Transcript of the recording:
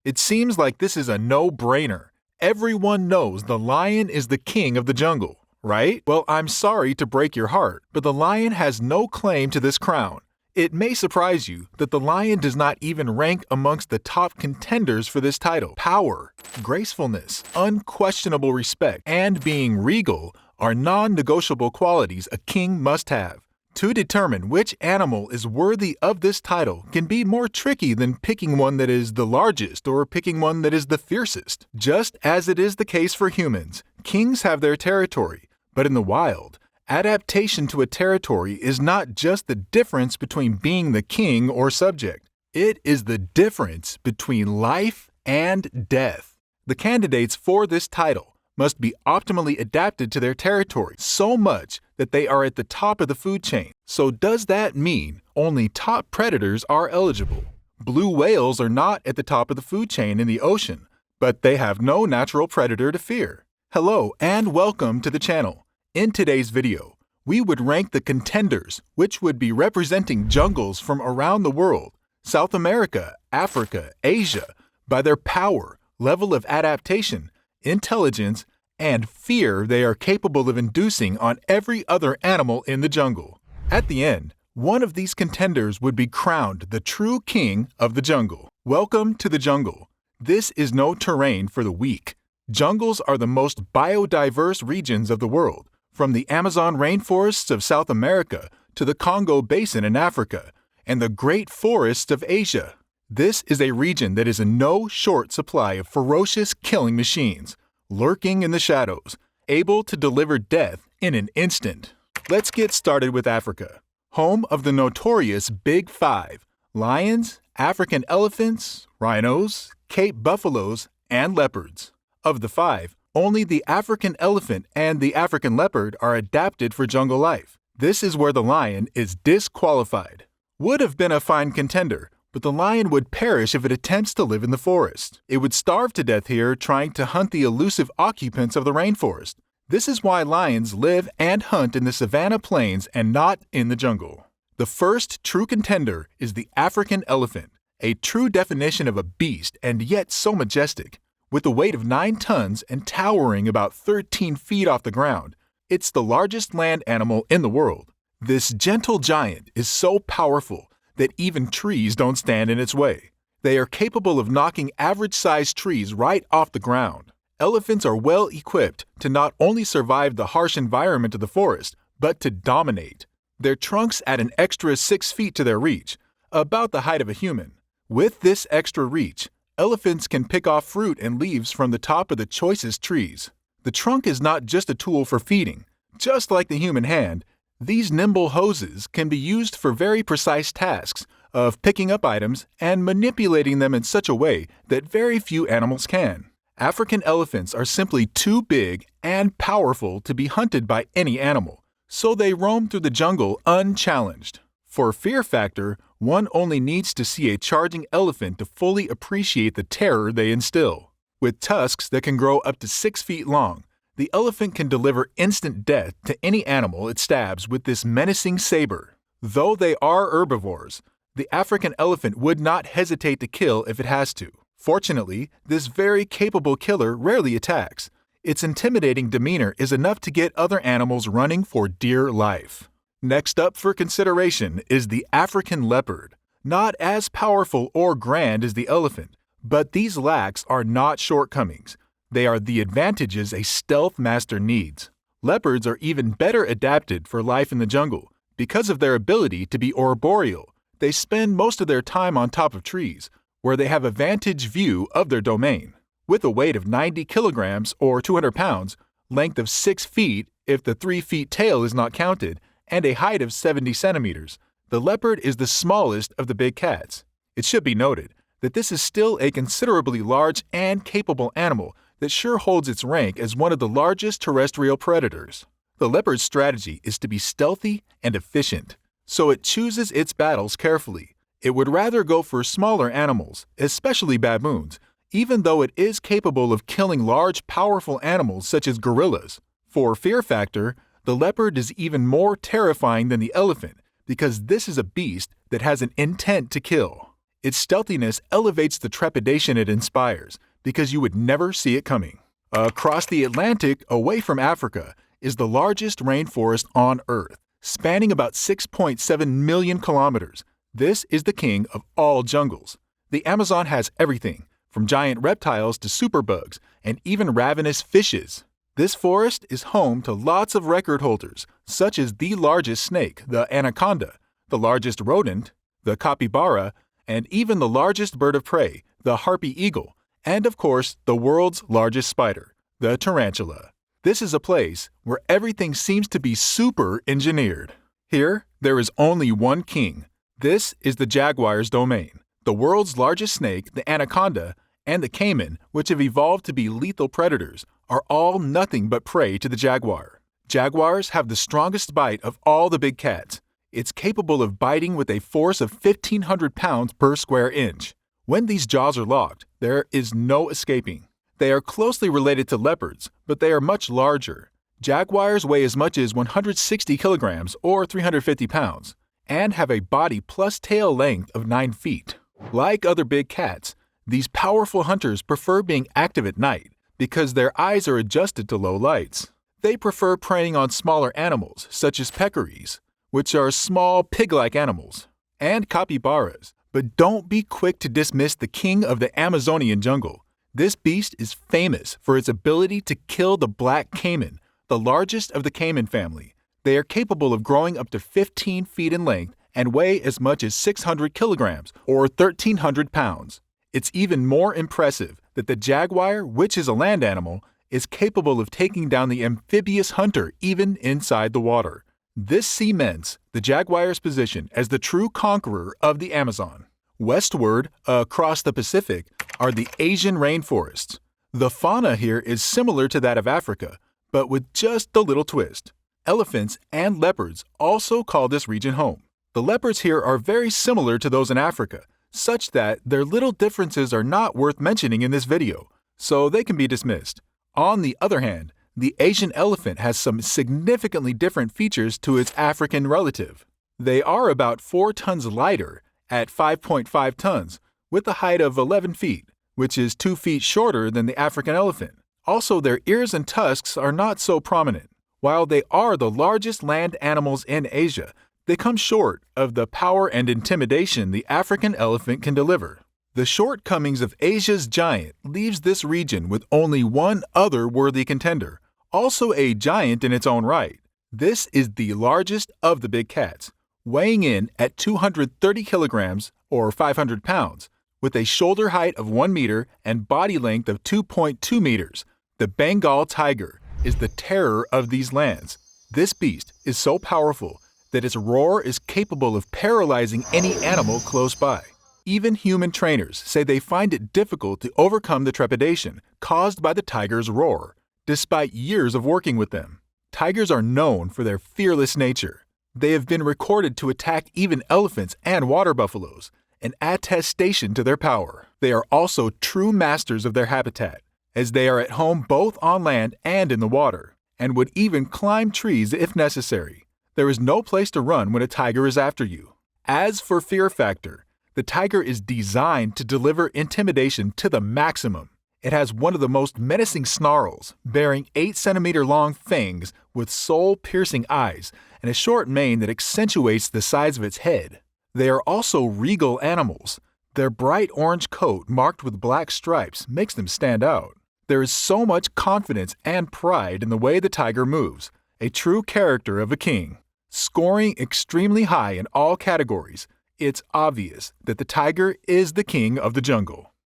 It seems like this is a no-brainer. Everyone knows the lion is the king of the jungle, right? Well, I'm sorry to break your heart, but the lion has no claim to this crown. It may surprise you that the lion does not even rank amongst the top contenders for this title. Power, gracefulness, unquestionable respect, and being regal are non-negotiable qualities a king must have. To determine which animal is worthy of this title can be more tricky than picking one that is the largest or picking one that is the fiercest. Just as it is the case for humans, kings have their territory, but in the wild, adaptation to a territory is not just the difference between being the king or subject. It is the difference between life and death. The candidates for this title must be optimally adapted to their territory so much that they are at the top of the food chain. So does that mean only top predators are eligible? Blue whales are not at the top of the food chain in the ocean, but they have no natural predator to fear. Hello and welcome to the channel. In today's video, we would rank the contenders, which would be representing jungles from around the world, South America, Africa, Asia, by their power, level of adaptation, intelligence, and fear they are capable of inducing on every other animal in the jungle. At the end, one of these contenders would be crowned the true king of the jungle. Welcome to the jungle. This is no terrain for the weak. Jungles are the most biodiverse regions of the world, from the Amazon rainforests of South America to the Congo Basin in Africa and the great forests of Asia. This is a region that is in no short supply of ferocious killing machines, lurking in the shadows, able to deliver death in an instant. Let's get started with Africa, home of the notorious Big Five: lions, African elephants, rhinos, Cape buffaloes, and leopards. Of the five, only the African elephant and the African leopard are adapted for jungle life. This is where the lion is disqualified. Would have been a fine contender, but the lion would perish if it attempts to live in the forest. It would starve to death here trying to hunt the elusive occupants of the rainforest. This is why lions live and hunt in the savanna plains and not in the jungle. The first true contender is the African elephant, a true definition of a beast and yet so majestic. With a weight of 9 tons and towering about 13 feet off the ground, it's the largest land animal in the world. This gentle giant is so powerful that even trees don't stand in its way. They are capable of knocking average-sized trees right off the ground. Elephants are well equipped to not only survive the harsh environment of the forest, but to dominate. Their trunks add an extra 6 feet to their reach, about the height of a human. With this extra reach, elephants can pick off fruit and leaves from the top of the choicest trees. The trunk is not just a tool for feeding. Just like the human hand, these nimble hoses can be used for very precise tasks of picking up items and manipulating them in such a way that very few animals can. African elephants are simply too big and powerful to be hunted by any animal, so they roam through the jungle unchallenged. For fear factor, one only needs to see a charging elephant to fully appreciate the terror they instill. With tusks that can grow up to 6 feet long, the elephant can deliver instant death to any animal it stabs with this menacing saber. Though they are herbivores, the African elephant would not hesitate to kill if it has to. Fortunately, this very capable killer rarely attacks. Its intimidating demeanor is enough to get other animals running for dear life. Next up for consideration is the African leopard. Not as powerful or grand as the elephant, but these lacks are not shortcomings. They are the advantages a stealth master needs. Leopards are even better adapted for life in the jungle. Because of their ability to be arboreal, they spend most of their time on top of trees, where they have a vantage view of their domain. With a weight of 90 kilograms or 200 pounds, length of 6 feet if the 3 feet tail is not counted, and a height of 70 centimeters, the leopard is the smallest of the big cats. It should be noted that this is still a considerably large and capable animal that sure holds its rank as one of the largest terrestrial predators. The leopard's strategy is to be stealthy and efficient, so it chooses its battles carefully. It would rather go for smaller animals, especially baboons, even though it is capable of killing large, powerful animals such as gorillas. For fear factor, the leopard is even more terrifying than the elephant because this is a beast that has an intent to kill. Its stealthiness elevates the trepidation it inspires because you would never see it coming. Across the Atlantic, away from Africa, is the largest rainforest on Earth, spanning about 6.7 million kilometers. This is the king of all jungles. The Amazon has everything, from giant reptiles to superbugs, and even ravenous fishes. This forest is home to lots of record holders, such as the largest snake, the anaconda, the largest rodent, the capybara, and even the largest bird of prey, the harpy eagle, and of course, the world's largest spider, the tarantula. This is a place where everything seems to be super engineered. Here, there is only one king. This is the jaguar's domain. The world's largest snake, the anaconda, and the caiman, which have evolved to be lethal predators, are all nothing but prey to the jaguar. Jaguars have the strongest bite of all the big cats. It's capable of biting with a force of 1,500 pounds per square inch. When these jaws are locked, there is no escaping. They are closely related to leopards, but they are much larger. Jaguars weigh as much as 160 kilograms or 350 pounds, and have a body plus tail length of 9 feet. Like other big cats, these powerful hunters prefer being active at night because their eyes are adjusted to low lights. They prefer preying on smaller animals, such as peccaries, which are small pig-like animals, and capybaras. But don't be quick to dismiss the king of the Amazonian jungle. This beast is famous for its ability to kill the black caiman, the largest of the caiman family. They are capable of growing up to 15 feet in length and weigh as much as 600 kilograms or 1,300 pounds. It's even more impressive that the jaguar, which is a land animal, is capable of taking down the amphibious hunter even inside the water. This cements the jaguar's position as the true conqueror of the Amazon. Westward, across the Pacific, are the Asian rainforests. The fauna here is similar to that of Africa, but with just a little twist. Elephants and leopards also call this region home. The leopards here are very similar to those in Africa, such that their little differences are not worth mentioning in this video, so they can be dismissed. On the other hand, the Asian elephant has some significantly different features to its African relative. They are about 4 tons lighter, at 5.5 tons, with a height of 11 feet, which is 2 feet shorter than the African elephant. Also, their ears and tusks are not so prominent. While they are the largest land animals in Asia, they come short of the power and intimidation the African elephant can deliver. The shortcomings of Asia's giant leaves this region with only one other worthy contender, also a giant in its own right. This is the largest of the big cats, weighing in at 230 kilograms or 500 pounds, with a shoulder height of 1 meter and body length of 2.2 meters. The Bengal tiger is the terror of these lands. This beast is so powerful that its roar is capable of paralyzing any animal close by. Even human trainers say they find it difficult to overcome the trepidation caused by the tiger's roar, despite years of working with them. Tigers are known for their fearless nature. They have been recorded to attack even elephants and water buffaloes, an attestation to their power. They are also true masters of their habitat, as they are at home both on land and in the water, and would even climb trees if necessary. There is no place to run when a tiger is after you. As for fear factor, the tiger is designed to deliver intimidation to the maximum. It has one of the most menacing snarls, bearing 8-centimeter long fangs with soul-piercing eyes and a short mane that accentuates the size of its head. They are also regal animals. Their bright orange coat marked with black stripes makes them stand out. There is so much confidence and pride in the way the tiger moves, a true character of a king. Scoring extremely high in all categories, it's obvious that the tiger is the king of the jungle.